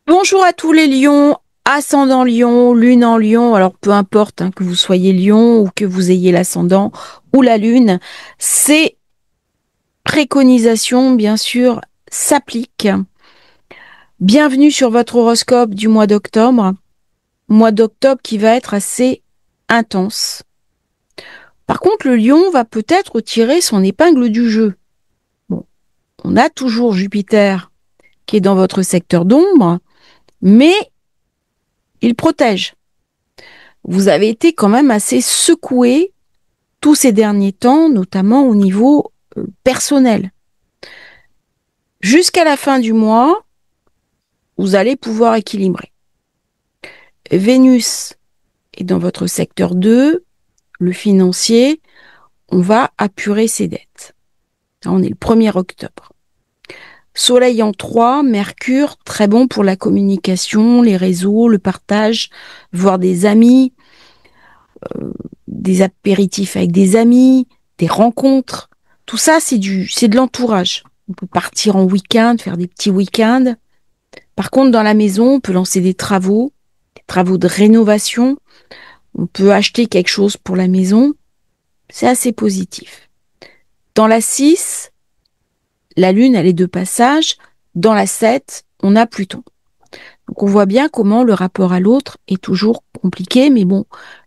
Bonjour à tous les lions, ascendant lion, lune en lion, alors peu importe que vous soyez lion ou que vous ayez l'ascendant ou la lune, ces préconisations, bien sûr, s'appliquent. Bienvenue sur votre horoscope du mois d'octobre qui va être assez intense. Par contre, le lion va peut-être tirer son épingle du jeu. Bon, on a toujours Jupiter qui est dans votre secteur d'ombre, mais il protège. Vous avez été quand même assez secoué tous ces derniers temps, notamment au niveau personnel. Jusqu'à la fin du mois, vous allez pouvoir équilibrer. Vénus est dans votre secteur 2, le financier, on va apurer ses dettes. On est le 1er octobre. Soleil en 3, Mercure, très bon pour la communication, les réseaux, le partage, voir des amis, des apéritifs avec des amis, des rencontres. Tout ça, c'est de l'entourage. On peut partir en week-end, faire des petits week-ends. Par contre, dans la maison, on peut lancer des travaux de rénovation. On peut acheter quelque chose pour la maison. C'est assez positif. Dans la 6, la Lune, elle est de passage. Dans la 7, on a Pluton. Donc, on voit bien comment le rapport à l'autre est toujours compliqué. Mais bon,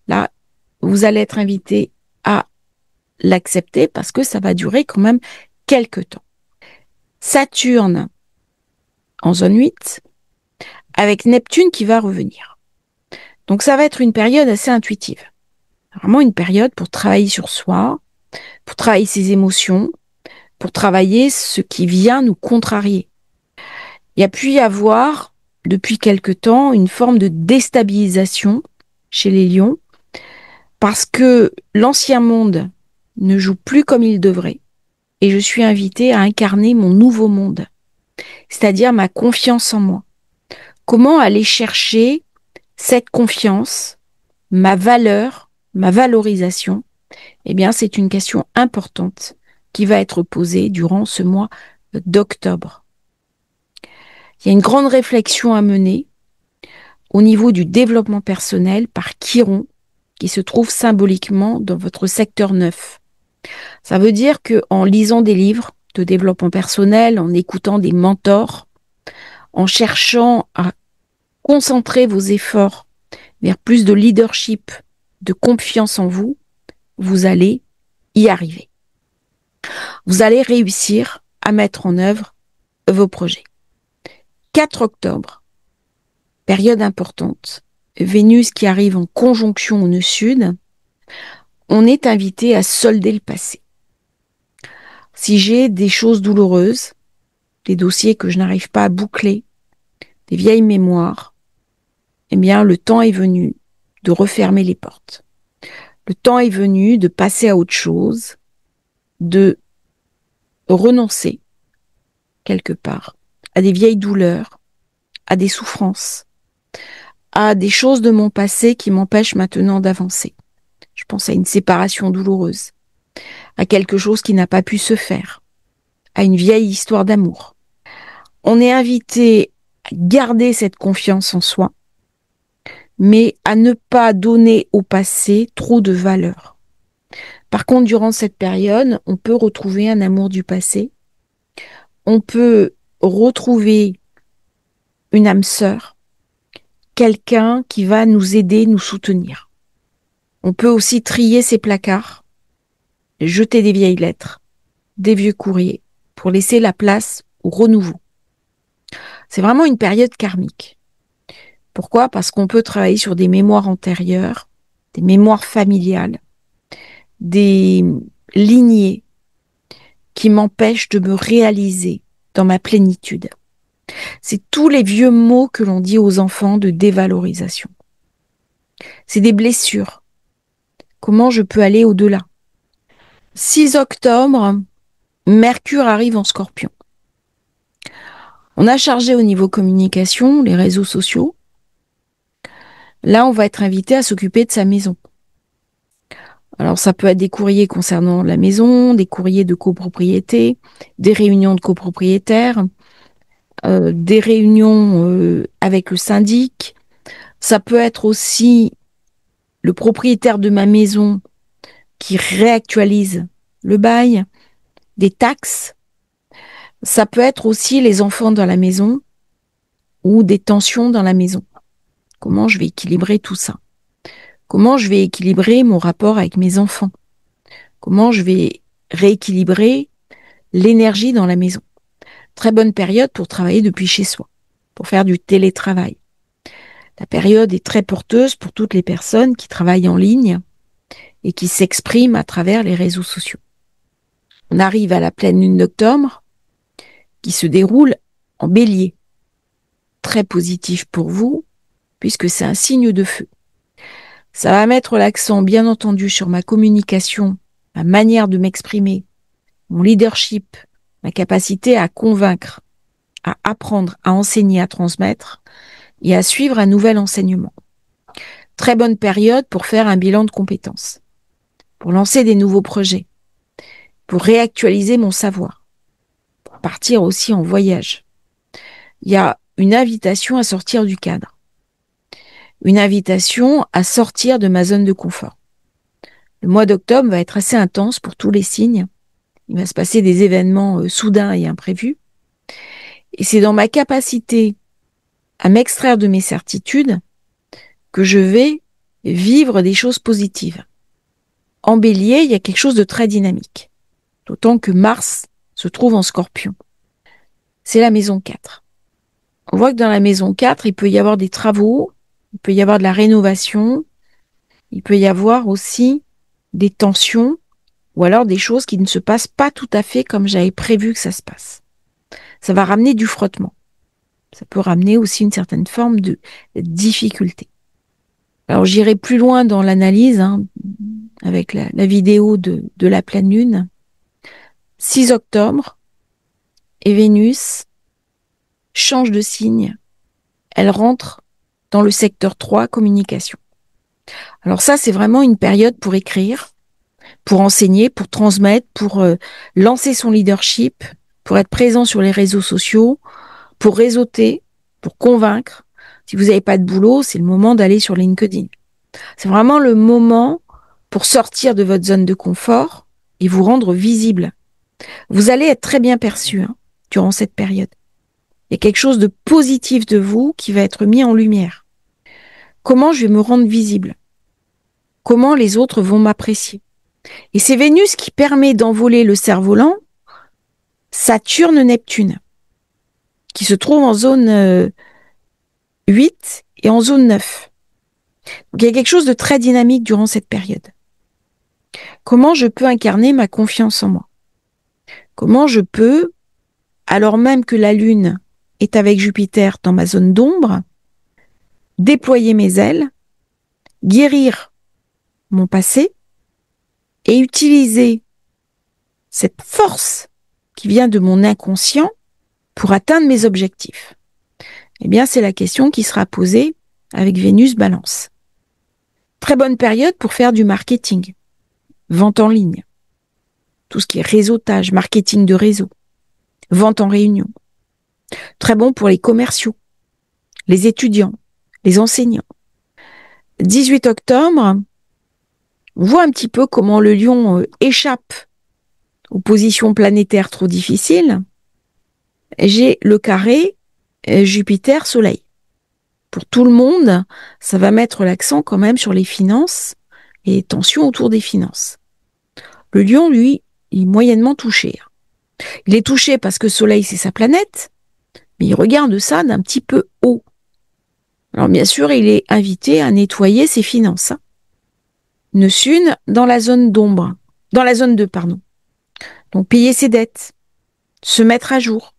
là, vous allez être invité à l'accepter parce que ça va durer quand même quelques temps. Saturne en zone 8, avec Neptune qui va revenir. Donc ça va être une période assez intuitive. Vraiment une période pour travailler sur soi, pour travailler ses émotions, pour travailler ce qui vient nous contrarier. Il y a pu y avoir, depuis quelque temps, une forme de déstabilisation chez les lions, parce que l'ancien monde ne joue plus comme il devrait, et je suis invitée à incarner mon nouveau monde, c'est-à-dire ma confiance en moi. Comment aller chercher cette confiance, ma valeur, ma valorisation? Eh bien, c'est une question importante qui va être posée durant ce mois d'octobre. Il y a une grande réflexion à mener au niveau du développement personnel par Chiron, qui se trouve symboliquement dans votre secteur 9. Ça veut dire qu'en lisant des livres de développement personnel, en écoutant des mentors, en cherchant à concentrer vos efforts vers plus de leadership, de confiance en vous, vous allez y arriver. Vous allez réussir à mettre en œuvre vos projets. 4 octobre, période importante, Vénus qui arrive en conjonction au nœud sud, on est invité à solder le passé. Si j'ai des choses douloureuses, des dossiers que je n'arrive pas à boucler, des vieilles mémoires, eh bien, le temps est venu de refermer les portes. Le temps est venu de passer à autre chose, de renoncer, quelque part, à des vieilles douleurs, à des souffrances, à des choses de mon passé qui m'empêchent maintenant d'avancer. Je pense à une séparation douloureuse, à quelque chose qui n'a pas pu se faire, à une vieille histoire d'amour. On est invité à garder cette confiance en soi, mais à ne pas donner au passé trop de valeur. Par contre, durant cette période, on peut retrouver un amour du passé, on peut retrouver une âme sœur, quelqu'un qui va nous aider, nous soutenir. On peut aussi trier ses placards, jeter des vieilles lettres, des vieux courriers, pour laisser la place au renouveau. C'est vraiment une période karmique. Pourquoi? Parce qu'on peut travailler sur des mémoires antérieures, des mémoires familiales, des lignées qui m'empêchent de me réaliser dans ma plénitude. C'est tous les vieux mots que l'on dit aux enfants de dévalorisation. C'est des blessures. Comment je peux aller au-delà? 6 octobre, Mercure arrive en Scorpion. On a chargé au niveau communication, les réseaux sociaux. Là, on va être invité à s'occuper de sa maison. Alors, ça peut être des courriers concernant la maison, des courriers de copropriété, des réunions de copropriétaires. des réunions avec le syndic. Ça peut être aussi le propriétaire de ma maison qui réactualise le bail, des taxes. Ça peut être aussi les enfants dans la maison ou des tensions dans la maison. Comment je vais équilibrer tout ça? Comment je vais équilibrer mon rapport avec mes enfants? Comment je vais rééquilibrer l'énergie dans la maison? Très bonne période pour travailler depuis chez soi, pour faire du télétravail. La période est très porteuse pour toutes les personnes qui travaillent en ligne et qui s'expriment à travers les réseaux sociaux. On arrive à la pleine lune d'octobre qui se déroule en bélier. Très positif pour vous puisque c'est un signe de feu. Ça va mettre l'accent bien entendu sur ma communication, ma manière de m'exprimer, mon leadership, ma capacité à convaincre, à apprendre, à enseigner, à transmettre et à suivre un nouvel enseignement. Très bonne période pour faire un bilan de compétences, pour lancer des nouveaux projets, pour réactualiser mon savoir, pour partir aussi en voyage. Il y a une invitation à sortir du cadre, une invitation à sortir de ma zone de confort. Le mois d'octobre va être assez intense pour tous les signes. Il va se passer des événements soudains et imprévus. Et c'est dans ma capacité à m'extraire de mes certitudes que je vais vivre des choses positives. En bélier, il y a quelque chose de très dynamique. D'autant que Mars se trouve en Scorpion. C'est la maison 4. On voit que dans la maison 4, il peut y avoir des travaux, il peut y avoir de la rénovation, il peut y avoir aussi des tensions ou alors des choses qui ne se passent pas tout à fait comme j'avais prévu que ça se passe. Ça va ramener du frottement. Ça peut ramener aussi une certaine forme de difficulté. Alors j'irai plus loin dans l'analyse avec la vidéo de la pleine lune. 6 octobre, et Vénus change de signe. Elle rentre dans le secteur 3, communication. Alors ça, c'est vraiment une période pour écrire, pour enseigner, pour transmettre, pour lancer son leadership, pour être présent sur les réseaux sociaux, pour réseauter, pour convaincre. Si vous n'avez pas de boulot, c'est le moment d'aller sur LinkedIn. C'est vraiment le moment pour sortir de votre zone de confort et vous rendre visible. Vous allez être très bien perçu durant cette période. Il y a quelque chose de positif de vous qui va être mis en lumière. Comment je vais me rendre visible? Comment les autres vont m'apprécier? Et c'est Vénus qui permet d'envoler le cerf-volant Saturne-Neptune, qui se trouve en zone 8 et en zone 9. Donc il y a quelque chose de très dynamique durant cette période. Comment je peux incarner ma confiance en moi? Comment je peux, alors même que la Lune est avec Jupiter dans ma zone d'ombre, déployer mes ailes, guérir mon passé et utiliser cette force qui vient de mon inconscient pour atteindre mes objectifs? Eh bien, c'est la question qui sera posée avec Vénus Balance. Très bonne période pour faire du marketing, vente en ligne, tout ce qui est réseautage, marketing de réseau, vente en réunion. Très bon pour les commerciaux, les étudiants, les enseignants. 18 octobre, on voit un petit peu comment le lion échappe aux positions planétaires trop difficiles. J'ai le carré Jupiter-Soleil. Pour tout le monde, ça va mettre l'accent quand même sur les finances et les tensions autour des finances. Le lion, lui, il est moyennement touché. Il est touché parce que Soleil, c'est sa planète, mais il regarde ça d'un petit peu haut. Alors bien sûr, il est invité à nettoyer ses finances. Neptune dans la zone d'ombre, dans la zone 2, pardon. Donc payer ses dettes, se mettre à jour,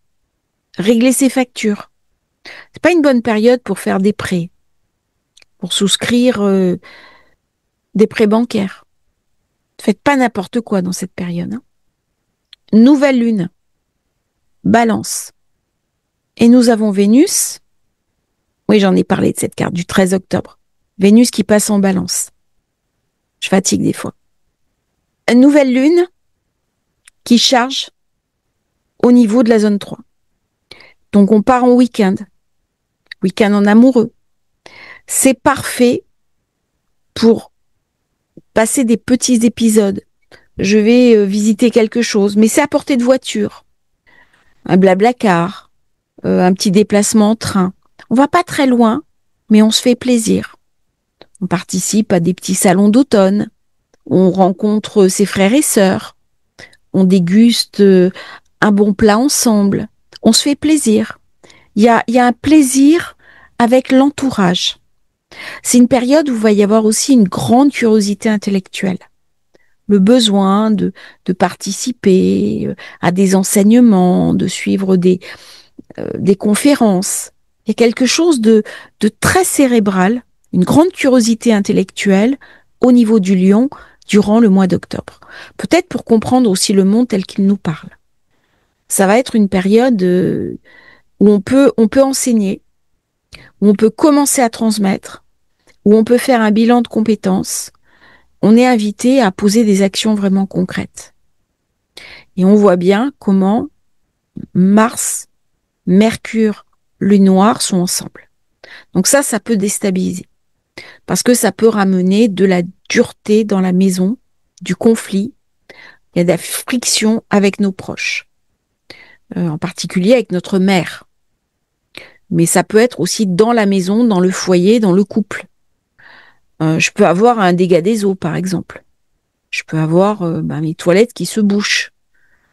régler ses factures. C'est pas une bonne période pour faire des prêts, pour souscrire des prêts bancaires. Faites pas n'importe quoi dans cette période. Nouvelle lune, Balance. Et nous avons Vénus. Oui, j'en ai parlé de cette carte du 13 octobre. Vénus qui passe en Balance. Je fatigue des fois. Une nouvelle lune qui charge au niveau de la zone 3. Donc on part en week-end en amoureux. C'est parfait pour passer des petits épisodes. Je vais visiter quelque chose, mais c'est à portée de voiture. Un blablacar, un petit déplacement en train. On va pas très loin, mais on se fait plaisir. On participe à des petits salons d'automne. On rencontre ses frères et sœurs. On déguste un bon plat ensemble. On se fait plaisir. Il y a un plaisir avec l'entourage. C'est une période où il va y avoir aussi une grande curiosité intellectuelle. Le besoin de participer à des enseignements, de suivre des conférences. Il y a quelque chose de très cérébral, une grande curiosité intellectuelle au niveau du lion durant le mois d'octobre. Peut-être pour comprendre aussi le monde tel qu'il nous parle. Ça va être une période où on peut enseigner, où on peut commencer à transmettre, où on peut faire un bilan de compétences. On est invité à poser des actions vraiment concrètes. Et on voit bien comment Mars, Mercure, Lune noire sont ensemble. Donc ça peut déstabiliser. Parce que ça peut ramener de la dureté dans la maison, du conflit. Il y a de la friction avec nos proches. En particulier avec notre mère. Mais ça peut être aussi dans la maison, dans le foyer, dans le couple. Je peux avoir un dégât des eaux, par exemple. Je peux avoir mes toilettes qui se bouchent.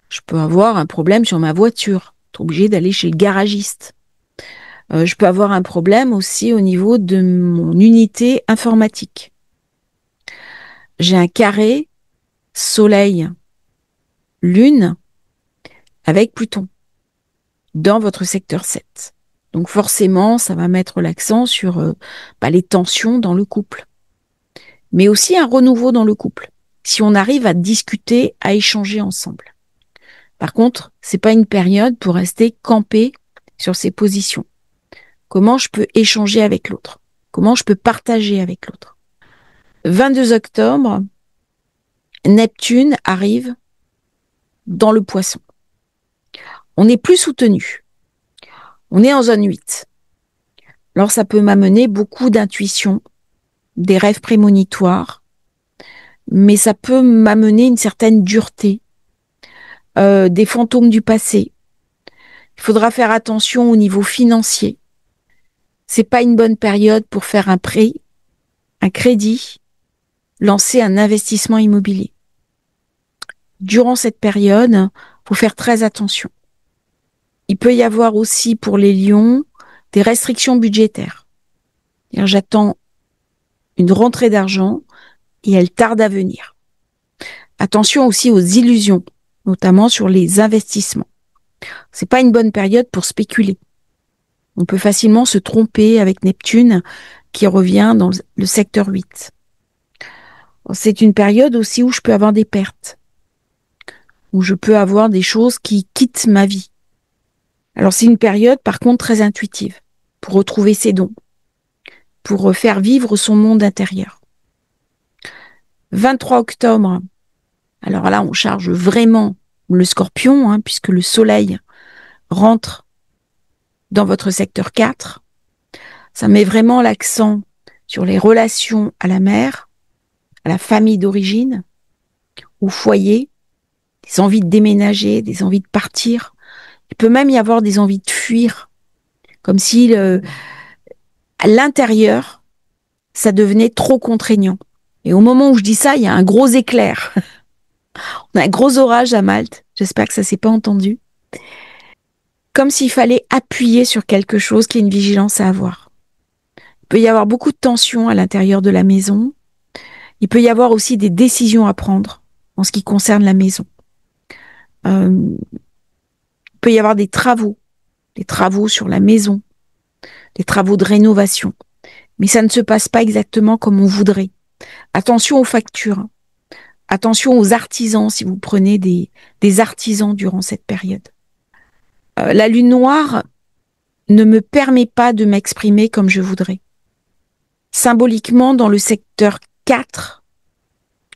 Je peux avoir un problème sur ma voiture. Être obligé d'aller chez le garagiste. Je peux avoir un problème aussi au niveau de mon unité informatique. J'ai un carré Soleil, Lune avec Pluton dans votre secteur 7. Donc forcément, ça va mettre l'accent sur les tensions dans le couple. Mais aussi un renouveau dans le couple. Si on arrive à discuter, à échanger ensemble. Par contre, c'est pas une période pour rester campé sur ses positions. Comment je peux échanger avec l'autre? Comment je peux partager avec l'autre? 22 octobre, Neptune arrive dans le Poisson. On n'est plus soutenu. On est en zone 8. Alors ça peut m'amener beaucoup d'intuition, des rêves prémonitoires, mais ça peut m'amener une certaine dureté, des fantômes du passé. Il faudra faire attention au niveau financier. C'est pas une bonne période pour faire un prêt, un crédit, lancer un investissement immobilier. Durant cette période, faut faire très attention. Il peut y avoir aussi pour les lions des restrictions budgétaires. J'attends une rentrée d'argent et elle tarde à venir. Attention aussi aux illusions, notamment sur les investissements. C'est pas une bonne période pour spéculer. On peut facilement se tromper avec Neptune qui revient dans le secteur 8. C'est une période aussi où je peux avoir des pertes, où je peux avoir des choses qui quittent ma vie. Alors c'est une période par contre très intuitive pour retrouver ses dons, pour faire vivre son monde intérieur. 23 octobre, alors là on charge vraiment le Scorpion, puisque le soleil rentre dans votre secteur 4. Ça met vraiment l'accent sur les relations à la mère, à la famille d'origine, au foyer, des envies de déménager, des envies de partir. Il peut même y avoir des envies de fuir, comme si à l'intérieur, ça devenait trop contraignant. Et au moment où je dis ça, il y a un gros éclair. On a un gros orage à Malte. J'espère que ça s'est pas entendu. Comme s'il fallait appuyer sur quelque chose qui est une vigilance à avoir. Il peut y avoir beaucoup de tensions à l'intérieur de la maison. Il peut y avoir aussi des décisions à prendre en ce qui concerne la maison. Il peut y avoir des travaux sur la maison, des travaux de rénovation. Mais ça ne se passe pas exactement comme on voudrait. Attention aux factures. Attention aux artisans si vous prenez des artisans durant cette période. La lune noire ne me permet pas de m'exprimer comme je voudrais. Symboliquement, dans le secteur 4,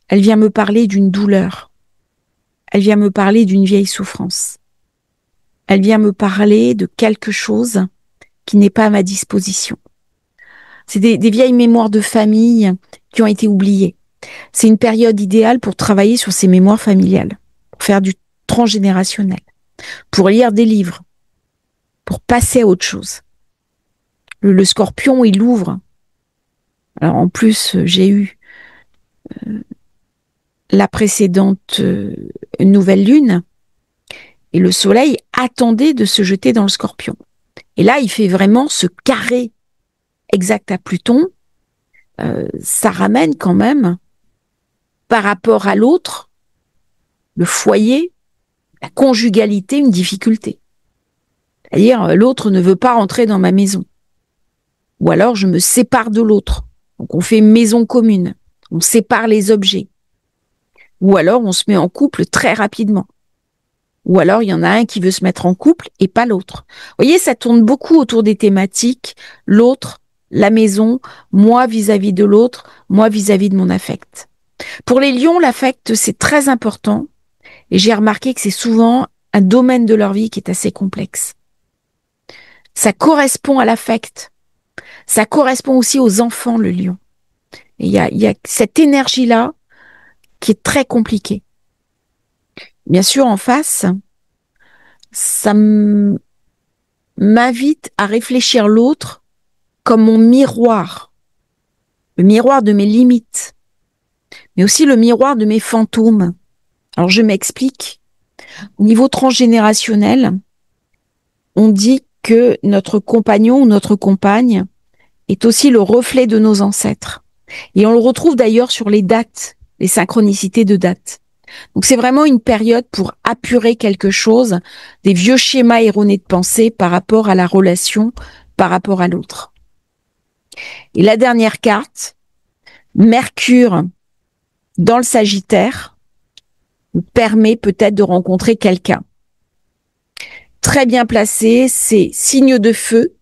elle vient me parler d'une douleur. Elle vient me parler d'une vieille souffrance. elle vient me parler de quelque chose qui n'est pas à ma disposition. C'est des vieilles mémoires de famille qui ont été oubliées. C'est une période idéale pour travailler sur ces mémoires familiales, pour faire du transgénérationnel, pour lire des livres, pour passer à autre chose. Le Scorpion, il ouvre. Alors en plus, j'ai eu la précédente nouvelle lune et le Soleil attendait de se jeter dans le Scorpion. Et là, il fait vraiment ce carré exact à Pluton. Ça ramène quand même, par rapport à l'autre, le foyer, la conjugalité, une difficulté. C'est-à-dire, l'autre ne veut pas rentrer dans ma maison. Ou alors, je me sépare de l'autre. Donc, on fait maison commune. On sépare les objets. Ou alors, on se met en couple très rapidement. Ou alors, il y en a un qui veut se mettre en couple et pas l'autre. Vous voyez, ça tourne beaucoup autour des thématiques. L'autre, la maison, moi vis-à-vis de l'autre, moi vis-à-vis de mon affect. Pour les lions, l'affect, c'est très important. Et j'ai remarqué que c'est souvent un domaine de leur vie qui est assez complexe. Ça correspond à l'affect. Ça correspond aussi aux enfants, le lion. Et il y a cette énergie-là qui est très compliquée. Bien sûr, en face, ça m'invite à réfléchir l'autre comme mon miroir. Le miroir de mes limites, mais aussi le miroir de mes fantômes. Alors, je m'explique. Au niveau transgénérationnel, on dit que notre compagnon ou notre compagne est aussi le reflet de nos ancêtres. Et on le retrouve d'ailleurs sur les dates, les synchronicités de dates. Donc c'est vraiment une période pour apurer quelque chose, des vieux schémas erronés de pensée par rapport à la relation, par rapport à l'autre. Et la dernière carte, Mercure dans le Sagittaire, vous permet peut-être de rencontrer quelqu'un. Très bien placé, c'est signe de feu.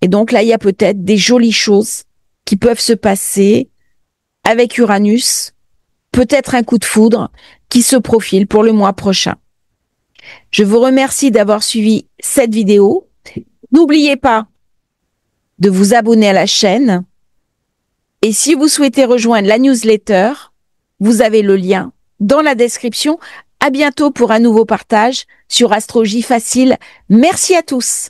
Et donc là, il y a peut-être des jolies choses qui peuvent se passer avec Uranus, peut-être un coup de foudre qui se profile pour le mois prochain. Je vous remercie d'avoir suivi cette vidéo. N'oubliez pas de vous abonner à la chaîne. Et si vous souhaitez rejoindre la newsletter, vous avez le lien dans la description. À bientôt pour un nouveau partage sur Astrologie Facile. Merci à tous.